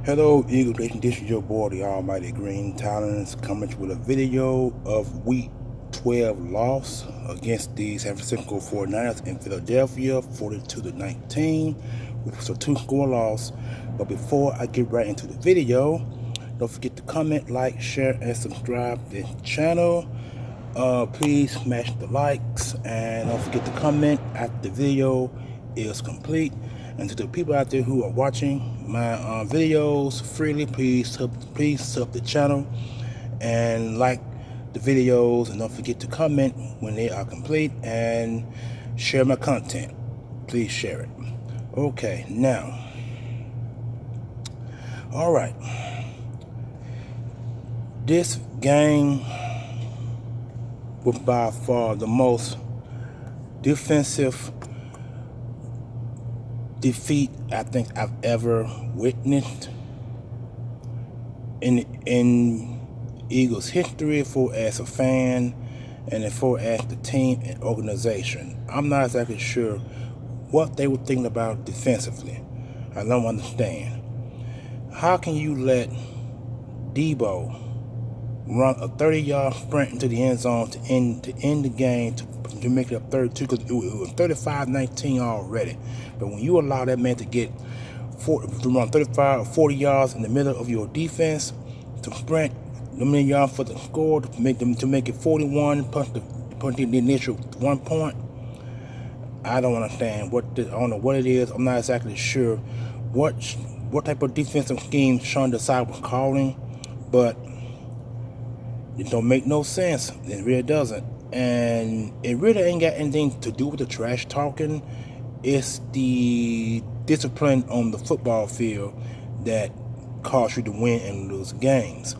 Hello, Eagle Nation. This is your boy, the Almighty Green Talons, coming with a video of Week 12 loss against the San Francisco 49ers in Philadelphia, 42-19, which was a two-score loss. But before I get right into the video, don't forget to comment, like, share, and subscribe to the channel. Please smash the likes and don't forget to comment after the video is complete. And to the people out there who are watching my videos freely, please sub the channel and like the videos, and don't forget to comment when they are complete and share my content. Please share it. Okay, now, all right, this game was by far the most defensive defeat I think I've ever witnessed in Eagles history, for as a fan and for as the team and organization. I'm not exactly sure what they were thinking about defensively. I don't understand. How can you let Debo run a 30-yard sprint into the end zone to end the game to make it up 32, because it was 35-19 already. But when you allow that man to get to run 35 or 40 yards in the middle of your defense, to sprint the many yards for the score, to make it 41 plus the initial 1 point, I don't understand I don't know what it is. I'm not exactly sure what type of defensive scheme Sean Desai was calling, but it don't make no sense. It really doesn't. And it really ain't got anything to do with the trash talking. It's the discipline on the football field that cause you to win and lose games.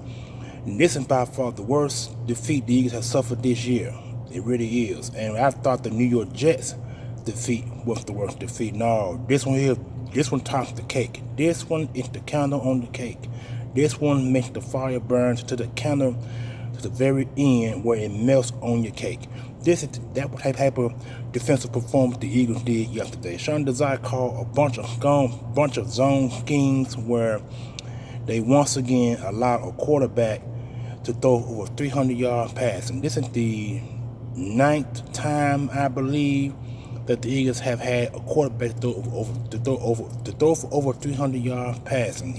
And this is by far the worst defeat the Eagles have suffered this year. It really is. And I thought the New York Jets defeat was the worst defeat. No, this one tops the cake. This one is the candle on the cake. This one makes the fire burn to the candle to the very end, where it melts on your cake. This is that type of defensive performance the Eagles did yesterday. Sean Desai called a bunch of zone schemes where they once again allowed a quarterback to throw over 300-yard pass. And this is the 9th time, I believe, that the Eagles have had a quarterback to throw for over 300-yard pass, and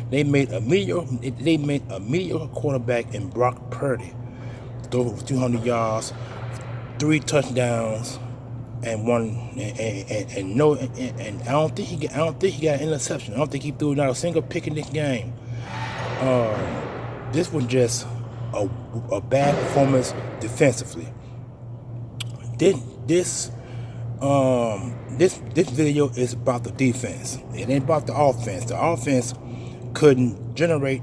they made a mediocre quarterback in Brock Purdy throw for 200 yards, 3 touchdowns, and I don't think he got an interception. I don't think he threw not a single pick in this game. This was just a bad performance defensively. This video is about the defense. It ain't about the offense. The offense couldn't generate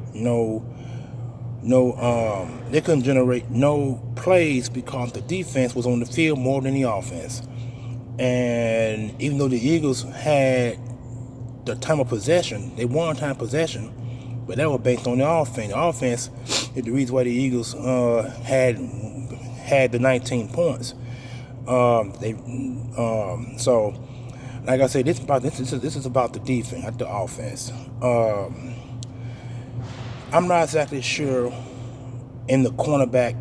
they couldn't generate no plays because the defense was on the field more than the offense. And even though the Eagles had the time of possession, they won time of possession, but that was based on the offense. The offense is the reason why the Eagles had the 19 points. So, like I said, this is about the defense, not the offense. I'm not exactly sure in the cornerback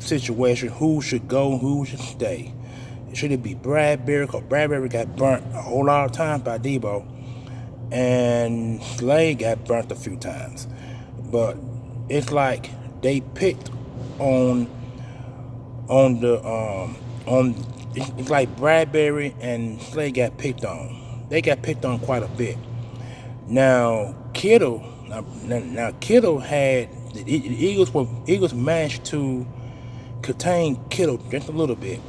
situation who should go and who should stay. Should it be Bradbury? Because Bradbury got burnt a whole lot of times by Debo, and Slade got burnt a few times. But it's like they picked it's like Bradbury and Slade got picked on. They got picked on quite a bit. Now Kittle had the Eagles managed to contain Kittle just a little bit.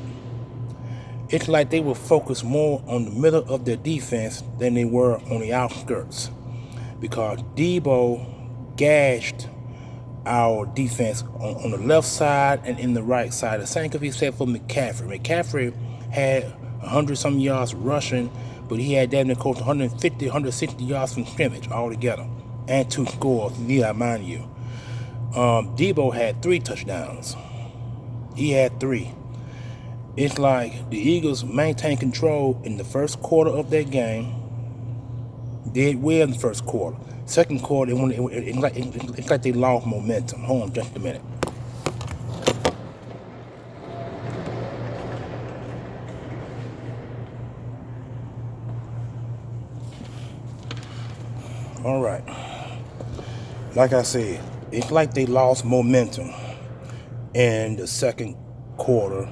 It's like they were focused more on the middle of their defense than they were on the outskirts, because Debo gashed our defense on the left side and in the right side. The same could be said for McCaffrey. McCaffrey had 100-some yards rushing, but he had damn near close to 150, 160 yards from scrimmage altogether, and 2 scores, mind you. Debo had 3 touchdowns. He had 3. It's like the Eagles maintained control in the first quarter of their game, Did well in the first quarter. Second quarter, it's like they lost momentum. Hold on just a minute. All right. Like I said, it's like they lost momentum in the second quarter,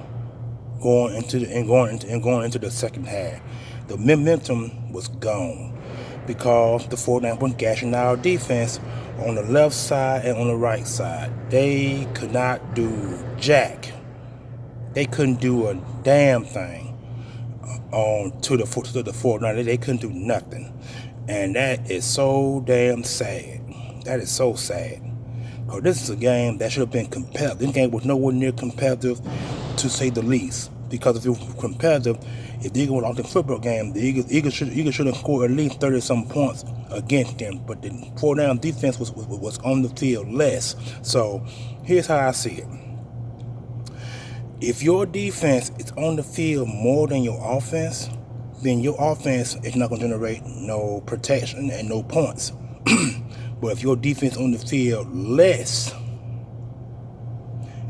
going into the second half. The momentum was gone because the 49ers were gashing our defense on the left side and on the right side. They could not do jack. They couldn't do a damn thing to the 49ers. They couldn't do nothing. And that is so damn sad. That is so sad. Because this is a game that should have been competitive. This game was nowhere near competitive, to say the least. Because if it was competitive, if the Eagles were on the football game, the Eagles should have scored at least 30-some points against them. But the 49ers defense was on the field less. So here's how I see it. If your defense is on the field more than your offense, then your offense is not going to generate no protection and no points. But if your defense is on the field less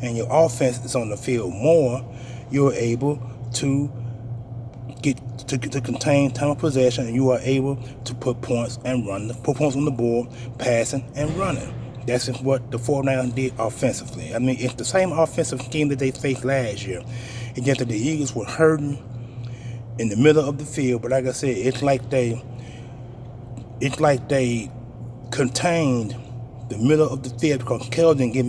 and your offense is on the field more, you're able to get to contain time of possession, and you are able to put points on the board, passing and running. That's what the 49ers did offensively. I mean, it's the same offensive scheme that they faced last year. It's just that the Eagles were hurting in the middle of the field, but like I said, it's like they contained the middle of the field because Kell didn't get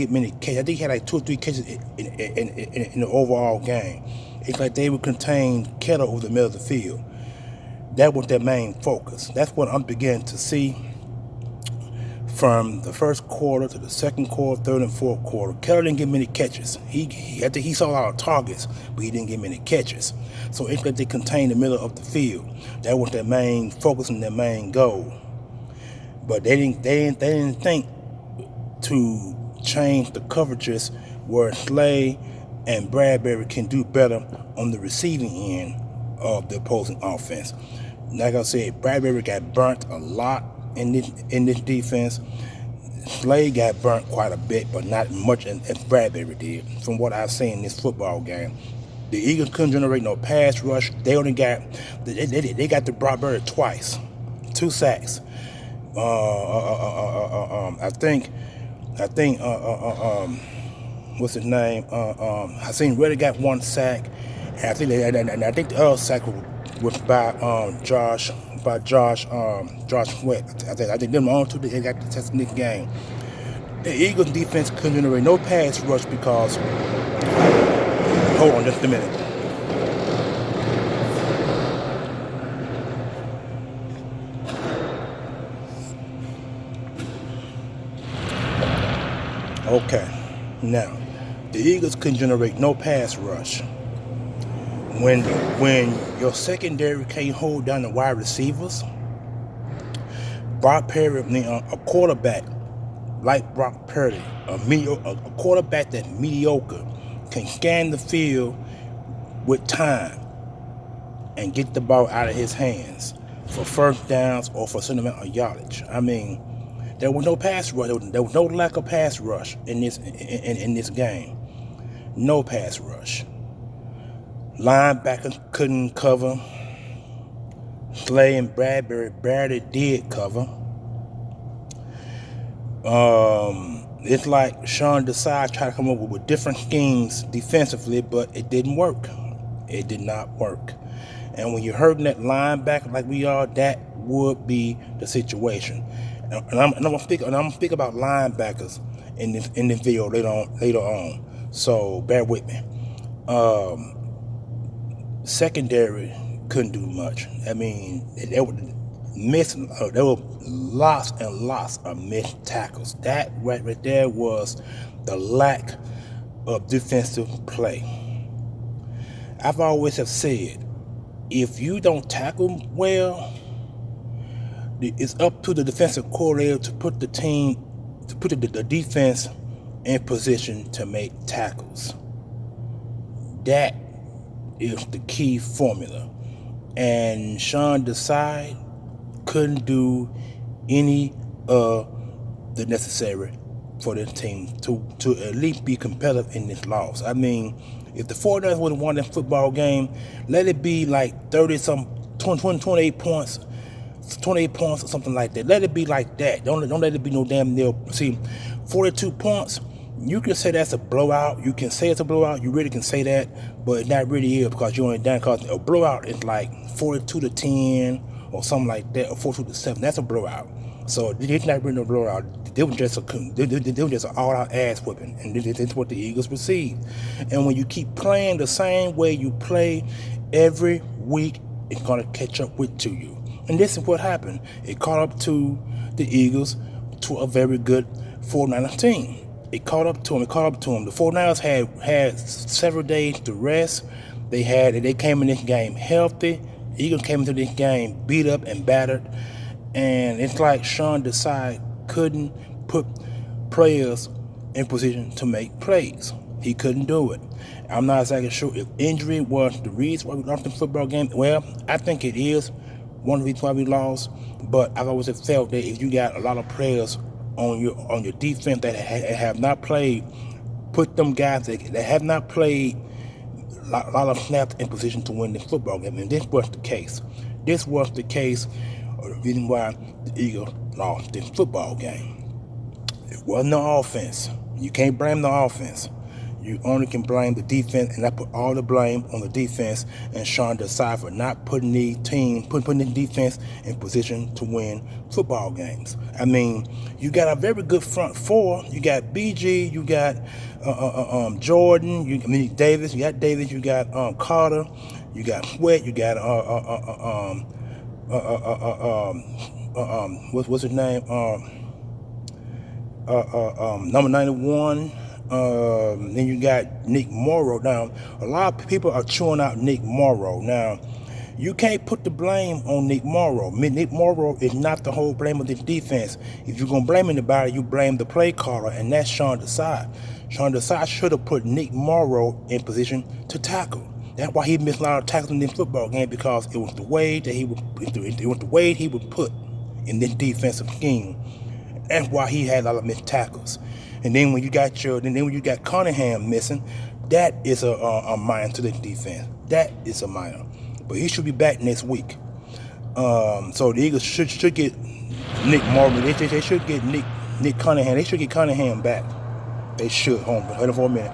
many catches. I think he had like 2 or 3 catches in the overall game. It's like they would contain Kettle over the middle of the field. That was their main focus. That's what I'm beginning to see from the first quarter to the second quarter, third and fourth quarter. Kettle didn't get many catches. He saw a lot of targets, but he didn't get many catches. So it's like they contained the middle of the field. That was their main focus and their main goal. But they didn't think to change the coverages where Slay and Bradbury can do better on the receiving end of the opposing offense. Like I said, Bradbury got burnt a lot in this defense. Slay got burnt quite a bit, but not much as Bradbury did, from what I've seen in this football game. The Eagles couldn't generate no pass rush. They got to Bradbury twice, 2 sacks. I think what's his name? I seen Reddy got 1 sack, and I think the other sack was by Josh Sweat. I think them all 2 they got the test in this game. The Eagles defense couldn't generate no pass rush because, hold on just a minute. Okay, now the Eagles couldn't generate no pass rush. When your secondary can't hold down the wide receivers, Brock Purdy, a quarterback like Brock Purdy, a quarterback that's mediocre, can scan the field with time and get the ball out of his hands for first downs or for some amount of yardage. I mean, there was no pass rush. There was no lack of pass rush in this game. No pass rush. Linebackers couldn't cover. Slay and Bradbury barely did cover. It's like Sean Desai tried to come up with different schemes defensively, but it didn't work. It did not work. And when you're hurting that linebacker like we are, that would be the situation. And I'm gonna speak about linebackers in this video later on. So bear with me. Secondary couldn't do much. I mean, there were lots and lots of missed tackles. That right there was the lack of defensive play. I've always have said, if you don't tackle well, it's up to the defensive coordinator to put the defense in position to make tackles. That is the key formula. And Sean Desai couldn't do any the necessary for this team to at least be competitive in this loss. I mean, if the 49ers would have won that football game, let it be like 30 some 28 points, 28 points or something like that. Let it be like that. Don't let it be no damn nil. See, 42 points, you can say that's a blowout. You can say it's a blowout. You really can say that, but it not really is, because you're only down, because a blowout is like 42-10 or something like that, or 42-7. That's a blowout. So it's not really no blowout. They were just an all-out ass whipping, and this is what the Eagles received. And when you keep playing the same way you play every week, it's gonna catch up to you. And this is what happened. It caught up to the Eagles, to a very good 49ers team. It caught up to them. The 49ers had several days to rest. They came in this game healthy. The Eagles came into this game beat up and battered. And it's like Sean Desai couldn't put players in position to make plays. He couldn't do it. I'm not exactly sure if injury was the reason why we lost the football game. Well, I think it is one of the reasons why we lost. But I've always felt that if you got a lot of players on your defense that have not played, put them guys that have not played a lot of snaps in position to win the football game. And this was the case. This was the case of the reason why the Eagles lost this football game. It wasn't the offense. You can't blame the offense. You only can blame the defense, and I put all the blame on the defense and Sean Desai for not putting the defense in position to win football games. I mean, you got a very good front four. You got BG, you got Jordan, Davis, you got Carter, you got Sweat, you got what's his name? Number 91. Then you got Nick Morrow. Now, a lot of people are chewing out Nick Morrow. Now, you can't put the blame on Nick Morrow. Nick Morrow is not the whole blame of this defense. If you're going to blame anybody, you blame the play caller, and that's Sean Desai. Sean Desai should have put Nick Morrow in position to tackle. That's why he missed a lot of tackles in this football game, because it was the way that he would put in this defensive scheme. That's why he had a lot of missed tackles. And then when you got Cunningham missing, that is a minor to the defense. That is a minor. But he should be back next week. So the Eagles should get Nick Morrow. They should get Nick Cunningham. They should get Cunningham back. They should. Hold on for a minute.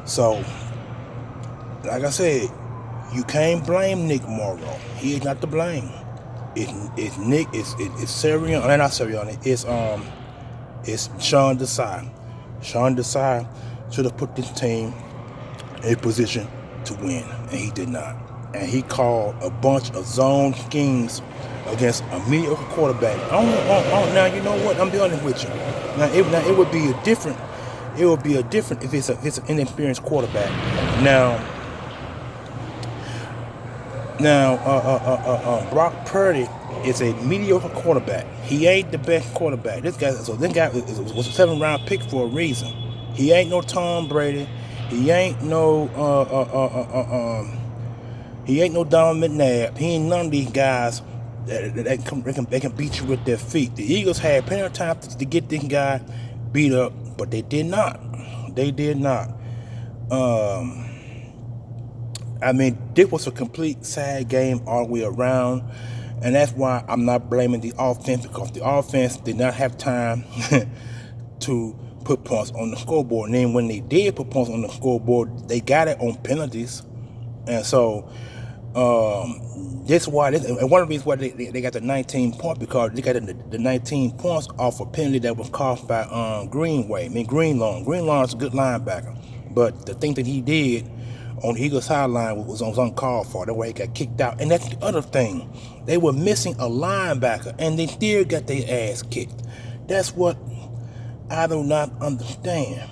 So, like I said, you can't blame Nick Morrow. He is not to blame. It's Nick. It's Sirianni. Not Sirianni. It's Sean Desai. Sean Desai should have put this team in a position to win, and he did not. And he called a bunch of zone schemes against a mediocre quarterback. Now you know what? I'm being honest with you. Now it would be a different. It would be a different if it's an inexperienced quarterback. Now, Brock Purdy is a mediocre quarterback. He ain't the best quarterback. This guy was a 7th-round pick for a reason. He ain't no Tom Brady. He ain't no Don McNabb. He ain't none of these guys that can beat you with their feet. The Eagles had plenty of time to get this guy beat up, but they did not. They did not. I mean, this was a complete sad game all the way around, and that's why I'm not blaming the offense, because the offense did not have time to put points on the scoreboard. And then when they did put points on the scoreboard, they got it on penalties. And so this why and one of the reasons why they got the 19 points, because they got the 19 points off a penalty that was caused by Greenway. I mean, Greenlawn. Greenlawn's a good linebacker, but the thing that he did on the Eagles sideline was uncalled for. That way he got kicked out. And that's the other thing. They were missing a linebacker, and they still got their ass kicked. That's what I do not understand.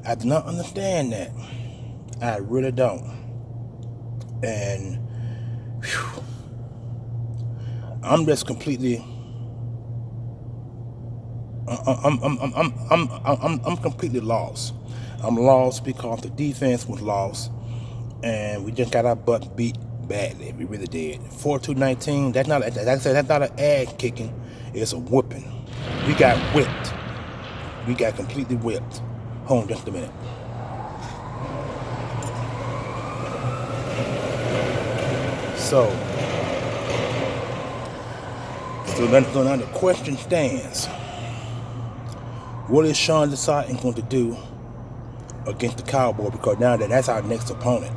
I do not understand that. I really don't. And whew, I'm just completely. I'm completely lost. I'm lost because the defense was lost, and we just got our butt beat badly. We really did. 42-19. That's not. Like I said, that's not an ad kicking. It's a whooping. We got whipped. We got completely whipped. Hold on just a minute. So now the question stands: what is Sean Desai going to do against the Cowboys? Because now that's our next opponent.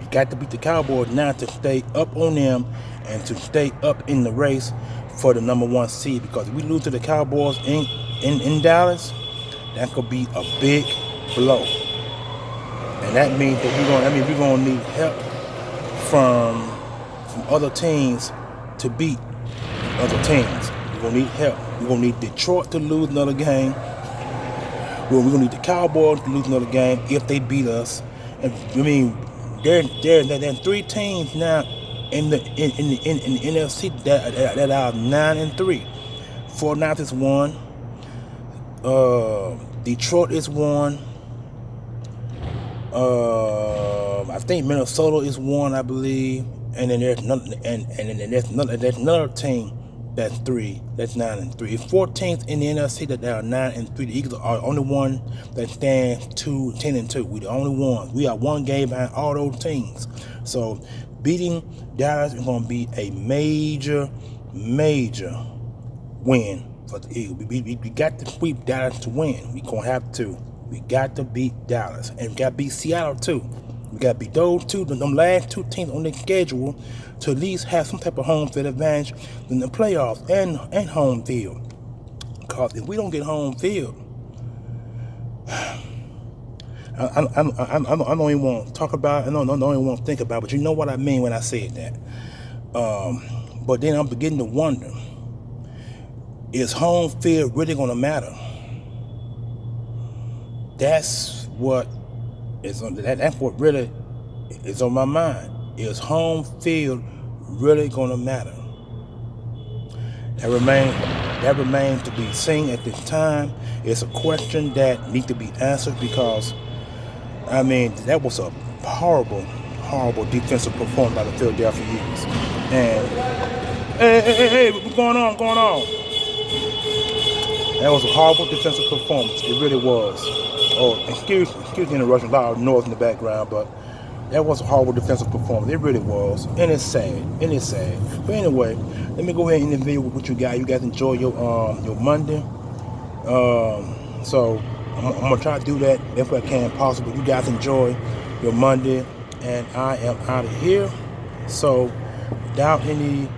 You got to beat the Cowboys now to stay up on them and to stay up in the race for the #1 seed. Because if we lose to the Cowboys in Dallas, that's gonna be a big blow, and that means that we're gonna need help from other teams to beat other teams. We're gonna need help. We're gonna need Detroit to lose another game. We're gonna need the Cowboys to lose another game if they beat us. And I mean, there are 3 teams now in the NFC that are 9-3. 49ers is 1. Detroit is 1. I think Minnesota is 1, I believe. And then there's there's another team that's 3. That's 9-3. It's 4 teams in the NFC that are 9-3. The Eagles are the only one that stands 10-2. We're the only ones. We are 1 game behind all those teams. So beating Dallas is going to be a major win for the Eagles. We got to sweep Dallas to win. We're going to have to. We got to beat Dallas. And we got to beat Seattle too. We got to beat those two, them last 2 teams on the schedule to at least have some type of home field advantage in the playoffs and home field. Because if we don't get home field, I don't even want to talk about it. I don't even want to think about it. But you know what I mean when I said that. But then I'm beginning to wonder, is home field really going to matter? That's what really is on my mind. Is home field really going to matter? That remains to be seen at this time. It's a question that needs to be answered because, I mean, that was a horrible defensive performance by the Philadelphia Eagles. And hey, what's going on? That was a horrible defensive performance. It really was. Oh, excuse the interruption, a lot of noise in the background, but that was a horrible defensive performance. It really was. And it's sad. But anyway, let me go ahead and interview with you guys. You guys enjoy your Monday. So I'm gonna try to do that if I can possible. You guys enjoy your Monday, and I am out of here. So without anything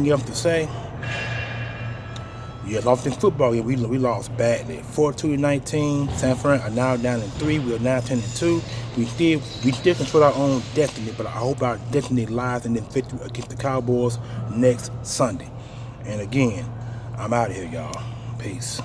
else to say, yeah, lost in football. Yeah, we lost badly. 42-19. San Fran are now down in 3. We are now 10-2. We still control our own destiny, but I hope our destiny lies in the victory against the Cowboys next Sunday. And again, I'm out of here, y'all. Peace.